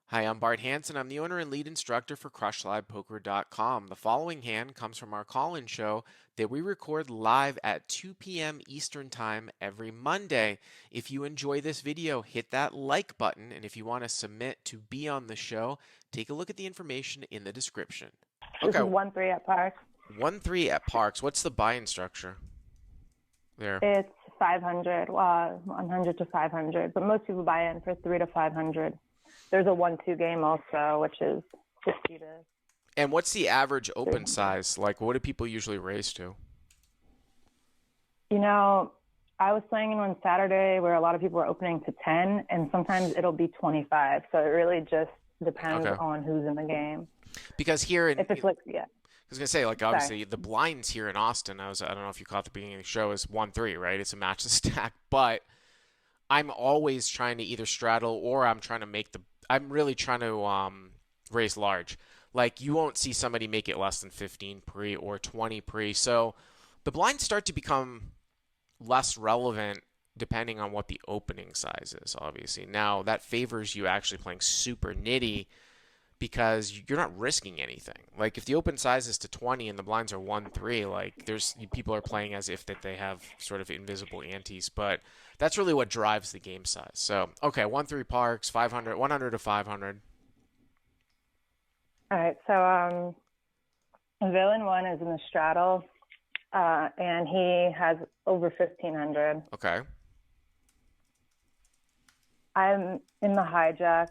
Hi, I'm Bart Hanson. I'm the owner and lead instructor for CrushLivePoker.com. The following hand comes from our call-in show that we record live at 2 p.m. Eastern Time every Monday. If you enjoy this video, hit that like button, and if you want to submit to be on the show, take a look at the information in the description. This is Okay, 1-3 at Park. 1-3 at Parks. What's the buy-in structure there? It's 500, 100 to 500, but most people buy in for 3 to 500. There's a 1-2 game also, which is 50 to. And what's the average open size? Like, what do people usually raise to? You know, I was playing in one Saturday where a lot of people were opening to 10, and sometimes it'll be 25. So it really just depends Okay. on who's in the game. Because here in If it's like, yeah, I was gonna say, like, sorry. obviously the blinds here in Austin. I don't know if you caught the beginning of the show, is 1-3, right? It's a match to stack, but I'm always trying to either straddle or I'm really trying to raise large. Like, you won't see somebody make it less than 15 pre or 20 pre. So the blinds start to become less relevant depending on what the opening size is. Obviously, now that favors you actually playing super nitty because you're not risking anything. Like, if the open size is to 20 and the blinds are 1-3, like, there's people are playing as if that they have sort of invisible antes, but that's really what drives the game size. So, okay, 1-3 Parks, 500, 100 to 500. All right, so Villain 1 is in the straddle, and he has over 1,500. Okay. I'm in the hijack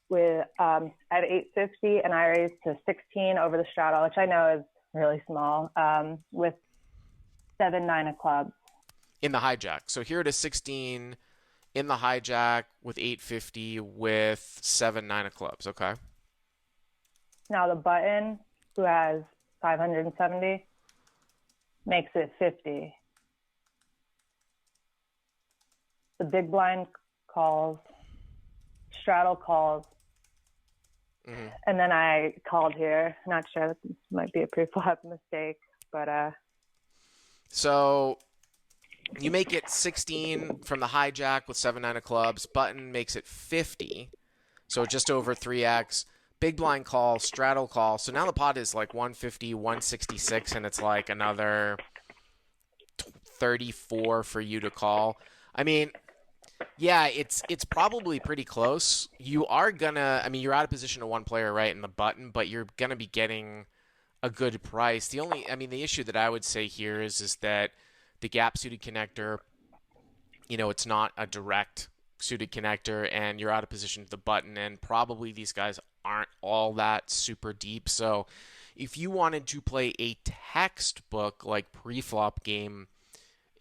with I have 850 and I raised to 16 over the straddle, which I know is really small, with 7-9 of clubs. In the hijack. So here it is 16 in the hijack with 850 with 7-9 of clubs. Okay. Now the button, who has 570, makes it 50. The big blind calls, straddle calls, and then I called here. Not sure, this might be a preflop mistake, but So you make it 16 from the hijack with 7-9 of clubs. Button makes it 50, so just over 3x. Big blind call, straddle call. So now the pot is like 150, 166, and it's like another 34 for you to call. I mean, yeah, it's probably pretty close. You're out of position to one player, right, in the button, but you're gonna be getting a good price. The issue that I would say here is that the gap suited connector, it's not a direct suited connector, and you're out of position to the button, and probably these guys aren't all that super deep. So if you wanted to play a textbook like pre-flop game,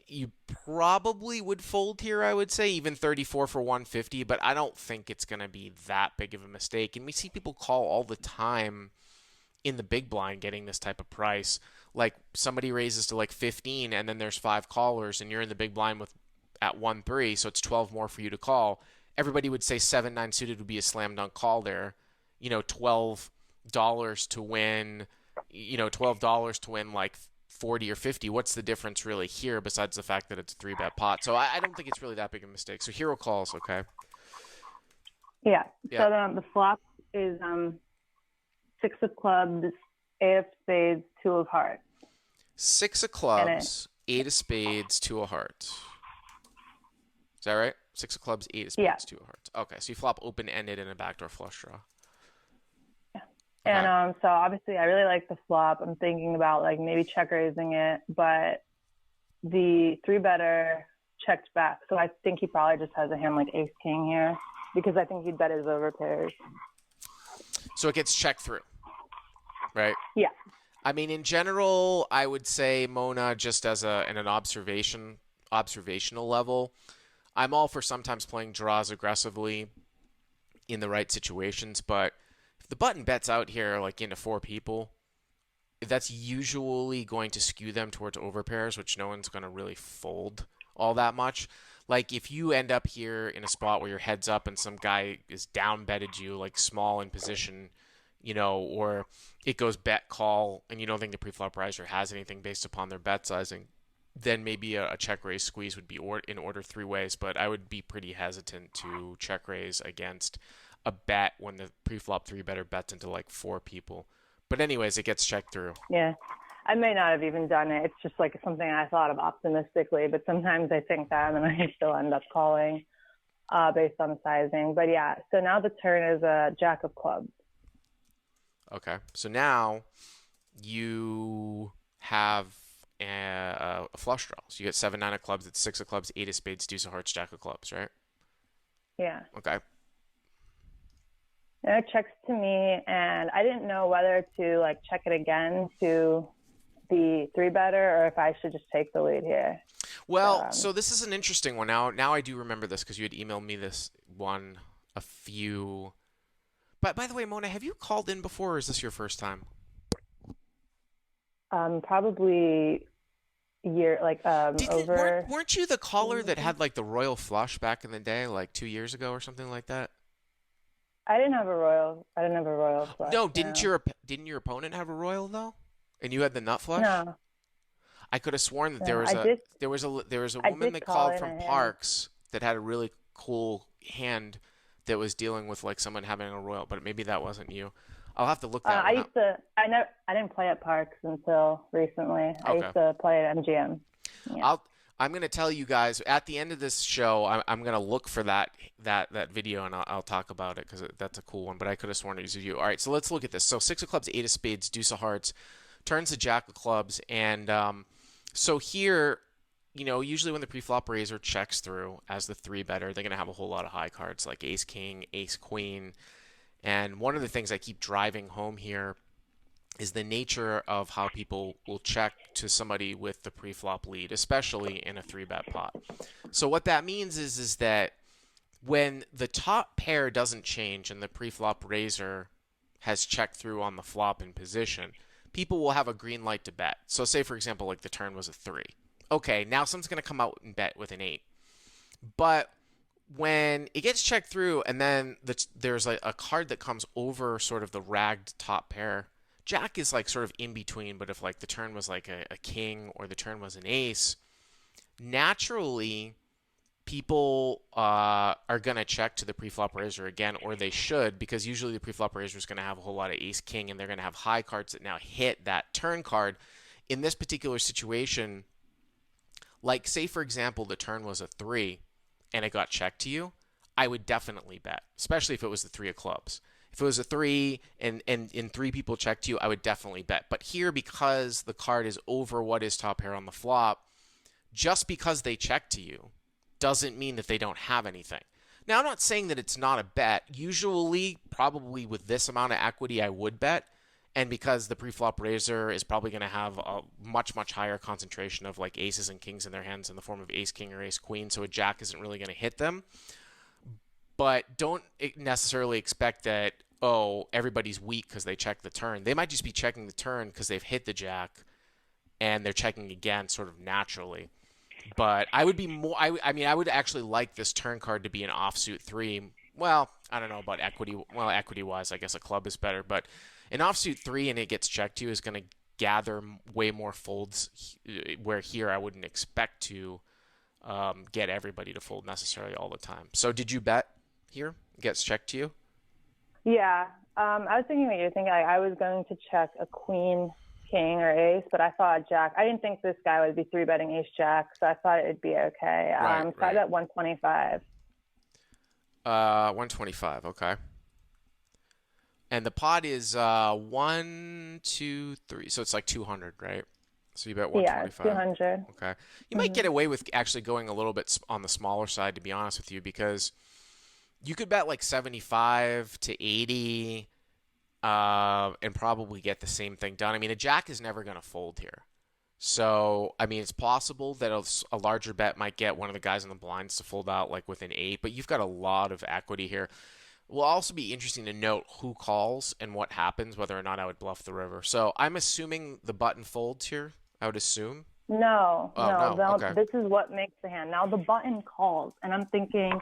you probably would fold here, I would say, even 34 for 150, but I don't think it's going to be that big of a mistake. And we see people call all the time in the big blind getting this type of price. Like, somebody raises to like 15 and then there's 5 callers and you're in the big blind with at 1-3, so it's 12 more for you to call. Everybody would say 7-9 suited would be a slam dunk call there. $12 to win, $12 to win like 40 or 50. What's the difference really here besides the fact that it's a 3-bet pot? So I don't think it's really that big of a mistake. So hero calls, okay? yeah. Yeah. So the flop is 6 of clubs, 8 of spades, 2 of hearts. 6 of clubs, 8 of spades, 2 of hearts. Is that right? 6 of clubs, 8 of spades, Yeah. 2 of hearts. Okay, so you flop open-ended and a backdoor flush draw. Yeah. Okay. And so obviously I really like the flop. I'm thinking about like maybe check raising it, but the 3-better checked back. So I think he probably just has a hand like ace king here because I think he'd bet his over pairs. So it gets checked through, right? Yeah. I mean, in general, I would say Mona, just as in an observational level, I'm all for sometimes playing draws aggressively in the right situations, but if the button bets out here like into 4 people, that's usually going to skew them towards overpairs, which no one's going to really fold all that much. Like, if you end up here in a spot where your head's up and some guy is down betted you, like small in position, or it goes bet call and you don't think the preflop riser has anything based upon their bet sizing, then maybe a check raise squeeze would be in order 3 ways. But I would be pretty hesitant to check raise against a bet when the pre-flop three better bets into like four people. But anyways, it gets checked through. Yeah. I may not have even done it. It's just like something I thought of optimistically, but sometimes I think that and then I still end up calling based on the sizing. But yeah, so now the turn is a jack of clubs. Okay. So now you have a flush draw. So you get 7-9 of clubs, it's 6 of clubs, 8 of spades, deuce of hearts, jack of clubs, right? Yeah. Okay. And it checks to me, and I didn't know whether to like check it again to the three better or if I should just take the lead here. Well, so this is an interesting one. Now I do remember this because you had emailed me this one a few. But by the way, Mona, have you called in before, or is this your first time? Probably year like over. Weren't you the caller that had like the royal flush back in the day, like 2 years ago or something like that? I didn't have a royal. I didn't have a royal flush. No, No. didn't your opponent have a royal though? And you had the nut flush? No. I could have sworn that No. I did. there was a I woman did that call called in from a hand. Parks that had a really cool hand that was dealing with like someone having a royal, but maybe that wasn't you. I'll have to look that I one up. used to. I never. I didn't play at Parks until recently. I Okay. used to play at MGM. Yeah. I'm gonna tell you guys at the end of this show. I'm gonna look for that video and I'll talk about it because that's a cool one. But I could have sworn it was you. All right, so let's look at this. So 6 of clubs, 8 of spades, deuce of hearts, turns to jack of clubs, and so here, usually when the pre-flop raiser checks through as the three better, they're gonna have a whole lot of high cards like ace king, ace queen, and one of the things I keep driving home here is the nature of how people will check to somebody with the pre-flop lead, especially in a three-bet pot. So what that means is that when the top pair doesn't change and the pre-flop raiser has checked through on the flop in position, people will have a green light to bet. So say, for example, like the turn was a 3. Okay, now someone's going to come out and bet with an 8. But when it gets checked through and then there's like a card that comes over sort of the ragged top pair, Jack is like sort of in between, but if like the turn was like a king or the turn was an ace, naturally people are going to check to the preflop raiser again, or they should, because usually the preflop raiser is going to have a whole lot of ace king and they're going to have high cards that now hit that turn card. In this particular situation, like say for example the turn was a 3 and it got checked to you, I would definitely bet, especially if it was the 3 of clubs. If it was a 3 and 3 people checked you, I would definitely bet. But here, because the card is over what is top pair on the flop, just because they check to you doesn't mean that they don't have anything. Now, I'm not saying that it's not a bet. Usually, probably with this amount of equity, I would bet. And because the preflop raiser is probably going to have a much, much higher concentration of like aces and kings in their hands in the form of ace king or ace queen, so a jack isn't really going to hit them. But don't necessarily expect that, oh, everybody's weak because they check the turn. They might just be checking the turn because they've hit the jack and they're checking again sort of naturally. But I would be more, I mean, I would actually like this turn card to be an offsuit 3. Well, I don't know about equity. Well, equity-wise, I guess a club is better. But an offsuit 3 and it gets checked to you is going to gather way more folds, where here I wouldn't expect to get everybody to fold necessarily all the time. So did you bet here? It gets checked to you? Yeah. I was thinking what you're thinking. I was going to check a queen, king, or ace, but I thought jack. I didn't think this guy would be 3-betting ace jack, so I thought it'd be okay. So I bet 125. 125, okay. And the pot is 1, 2, 3. So it's like 200, right? So you bet Yeah, it's 125. 200. Okay. You might get away with actually going a little bit on the smaller side, to be honest with you, because you could bet like 75 to 80 and probably get the same thing done. I mean, a jack is never going to fold here. So, I mean, it's possible that a larger bet might get one of the guys in the blinds to fold out like with an 8, but you've got a lot of equity here. It will also be interesting to note who calls and what happens, whether or not I would bluff the river. So I'm assuming the button folds here, I would assume. No, Oh, no. Okay. this is what makes the hand. Now the button calls, and I'm thinking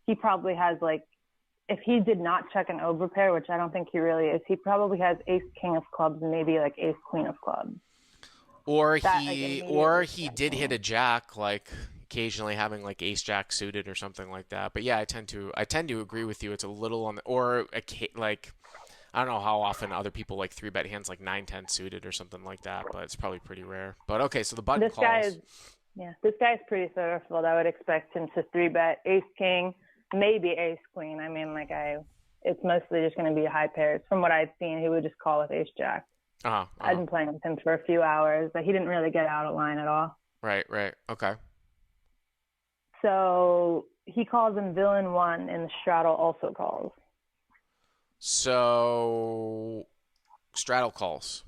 he probably has like, if he did not check an overpair, which I don't think he really is, he probably has ace king of clubs and maybe like ace queen of clubs. Or he did hit a jack, like, occasionally having like ace jack suited or something like that. But yeah, I tend to agree with you. It's a little on the or a, like I don't know how often other people like three bet hands like 9-10 suited or something like that, but it's probably pretty rare. But okay, so the button This guy is calls. Yeah, this guy's pretty sorrowful. I would expect him to three bet ace king, maybe ace queen. I mean, it's mostly just going to be high pairs. From what I've seen, he would just call with ace jack. I've been playing with him for a few hours, but he didn't really get out of line at all. Right, right. Okay. So he calls him villain one, and the straddle also calls. So straddle calls.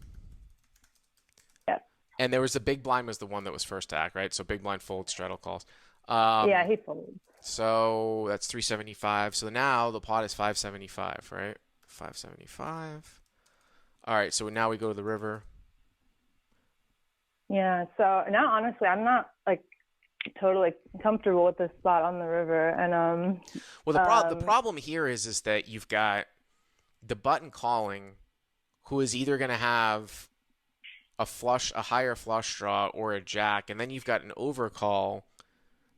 Yes. And there was the big blind was the one that was first to act, right? So big blind folds, straddle calls. Yeah, he folds. So that's 375. So now the pot is 575, right? 575. All right, so now we go to the river. Yeah, so now honestly, I'm not like totally comfortable with this spot on the river. And Well, the problem here is that you've got the button calling, who is either going to have a higher flush draw or a jack, and then you've got an overcall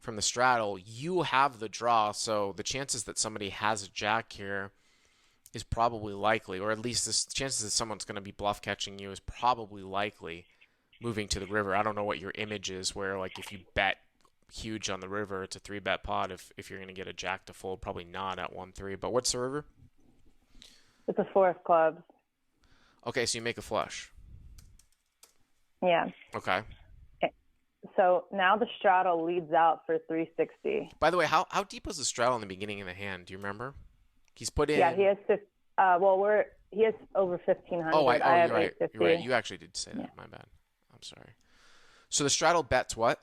from the straddle. You have the draw, so the chances that somebody has a jack here is probably likely, or at least the chances that someone's going to be bluff catching you is probably likely moving to the river. I don't know what your image is, where like if you bet huge on the river, it's a 3-bet pot. If you're going to get a jack to fold, probably not at 1-3. But what's the river? It's a four of clubs. Okay, so you make a flush. Yeah. Okay. So now the straddle leads out for 360. By the way, how deep was the straddle in the beginning of the hand? Do you remember? He's put in. Yeah, he has he has over 1,500. Oh, I have you're right. 850. You're right. You actually did say that. Yeah. My bad. I'm sorry. So the straddle bets what?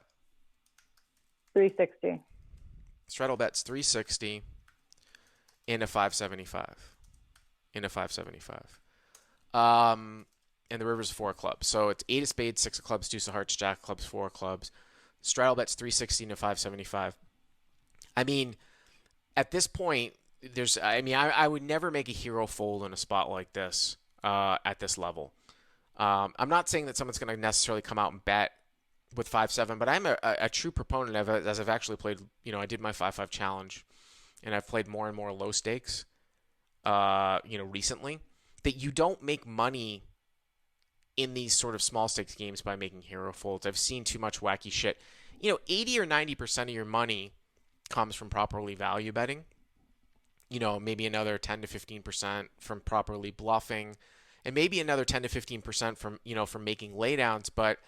360. Straddle bets 360 in a 575. In a 575. And the river's 4 clubs. So it's 8 of spades, 6 of clubs, deuce of hearts, jack of clubs, 4 of clubs. Straddle bets 360 in a 575. I mean, at this point, I would never make a hero fold in a spot like this at this level. I'm not saying that someone's going to necessarily come out and bet with 5-7, but I'm a true proponent of it, as I've actually played. I did my 5-5 challenge, and I've played more and more low stakes. Recently, that you don't make money in these sort of small stakes games by making hero folds. I've seen too much wacky shit. 80 or 90% of your money comes from properly value betting. Maybe another 10 to 15% from properly bluffing, and maybe another 10 to 15% from making laydowns. But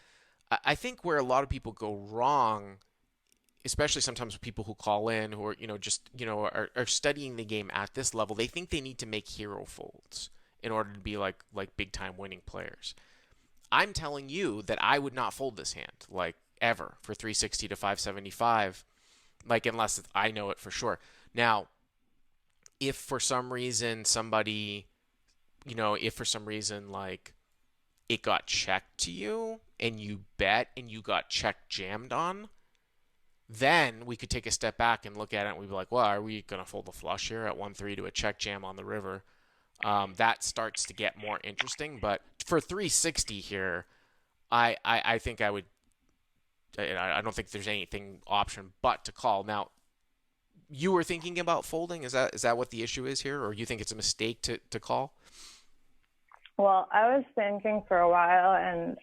I think where a lot of people go wrong, especially sometimes with people who call in who are are studying the game at this level, they think they need to make hero folds in order to be like big time winning players. I'm telling you that I would not fold this hand, like, ever, for 360 to 575, like, unless I know it for sure. Now, if for some reason like it got checked to you and you bet and you got check jammed on, then we could take a step back and look at it and we'd be like, well, are we going to fold the flush here at 1-3 to a check jam on the river? That starts to get more interesting. But for 360 here, I think I would. I don't think there's anything option but to call. Now, you were thinking about folding. Is that what the issue is here, or you think it's a mistake to call? Well, I was thinking for a while, and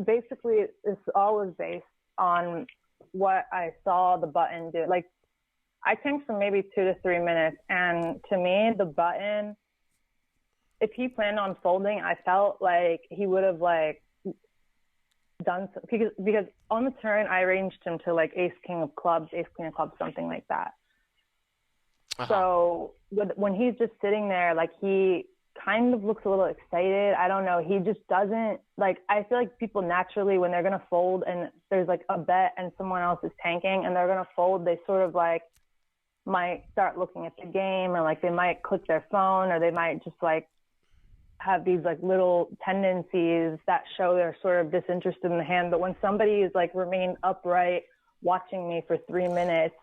basically this all was based on what I saw the button do. Like, I think for maybe 2 to 3 minutes, and to me, the button, if he planned on folding, I felt like he would have like done because on the turn I arranged him to like ace king of clubs, ace queen of clubs, something like that. Uh-huh. So when he's just sitting there, like, he kind of looks a little excited. I don't know. He just doesn't, like, I feel like people naturally, when they're going to fold and there's like a bet and someone else is tanking and they're going to fold, they sort of like might start looking at the game, or like they might click their phone, or they might just like have these like little tendencies that show they're sort of disinterested in the hand. But when somebody is like remain upright watching me for 3 minutes,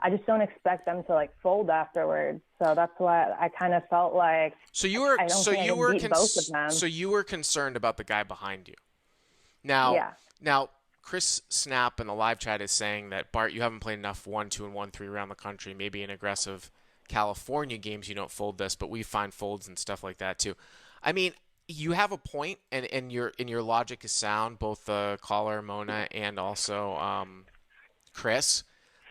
I just don't expect them to like fold afterwards. So that's why I kind of felt like so you were concerned about the guy behind you. Now, yeah. Now, Chris Snap in the live chat is saying that Bart, you haven't played enough 1-2 and 1-3 around the country. Maybe in aggressive California games you don't fold this, but we find folds and stuff like that too. I mean, you have a point, and your logic is sound. Both the caller Mona and also Chris.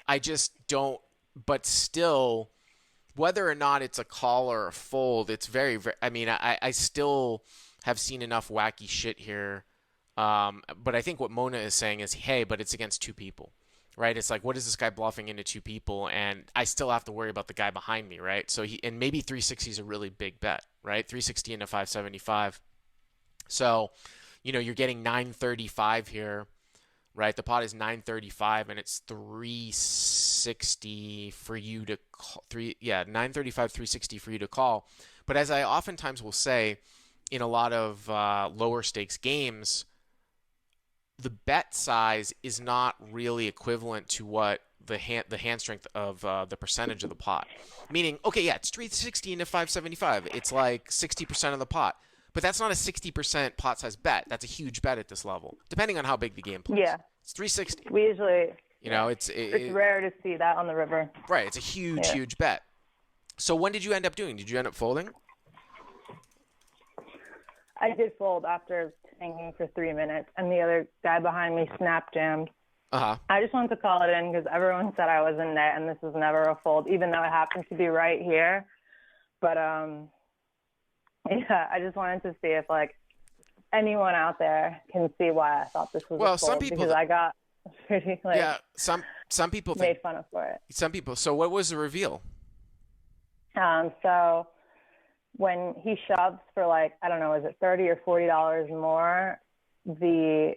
I just don't. But still, whether or not it's a call or a fold, it's very. I mean, I still have seen enough wacky shit here. But I think what Mona is saying is, hey, but it's against two people, right? It's like, what is this guy bluffing into two people? And I still have to worry about the guy behind me, right? So and maybe 360 is a really big bet, right? 360 into 575. So, you're getting 935 here, right? The pot is 935 and it's 360 for you to call. 935, 360 for you to call. But as I oftentimes will say in a lot of lower stakes games, the bet size is not really equivalent to what the hand strength of the percentage of the pot. Meaning, okay, yeah, it's 360 into 575. It's like 60% of the pot. But that's not a 60% pot size bet. That's a huge bet at this level, depending on how big the game plays. Yeah. It's 360. We usually, it's rare to see that on the river. Right. It's a huge bet. So when did you end up doing? Did you end up folding? I did fold after hanging for 3 minutes, and the other guy behind me snap jammed. Uh-huh. I just wanted to call it in because everyone said I was in net, and this is never a fold, even though it happened to be right here. But yeah, I just wanted to see if anyone out there can see why I thought this was a fold, some people, because I got pretty some people made fun of for it. Some people. So what was the reveal? So when he shoves for I don't know, is it $30 or $40 more? The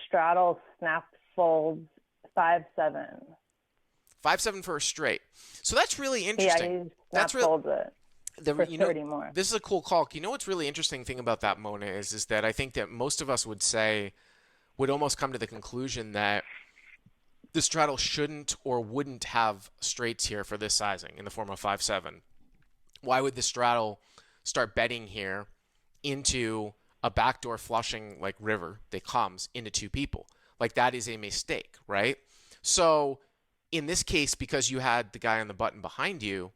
straddle snap folds 5-7. 5-7 for a straight. So that's really interesting. Yeah, he snap folds it. For 30 more. This is a cool call. You know what's really interesting thing about that, Mona, is that I think that most of us would almost come to the conclusion that the straddle shouldn't or wouldn't have straights here for this sizing in the form of 5-7. Why would the straddle start betting here into a backdoor flushing river that comes into two people? That is a mistake, right? So in this case, because you had the guy on the button behind you,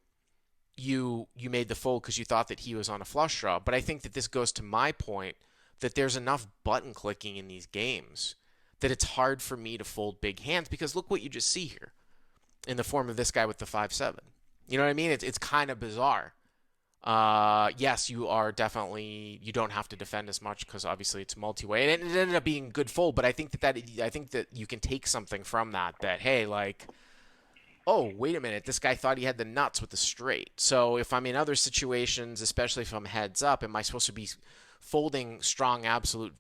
you made the fold because you thought that he was on a flush draw. But I think that this goes to my point that there's enough button clicking in these games that it's hard for me to fold big hands, because look what you just see here in the form of this guy with the 5-7. You know what I mean? It's kind of bizarre. Yes, you don't have to defend as much because obviously it's multi-way, and it ended up being a good fold. But I think that you can take something from that hey, oh, wait a minute, this guy thought he had the nuts with the straight. So if I'm in other situations, especially if I'm heads up, am I supposed to be folding strong absolute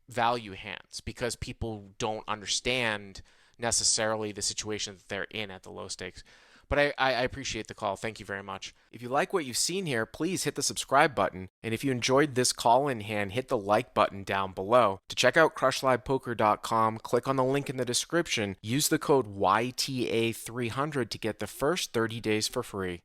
value hands because people don't understand necessarily the situation that they're in at the low stakes? But I appreciate the call. Thank you very much. If you like what you've seen here, please hit the subscribe button. And if you enjoyed this call-in hand, hit the like button down below. To check out crushlivepoker.com, click on the link in the description. Use the code YTA300 to get the first 30 days for free.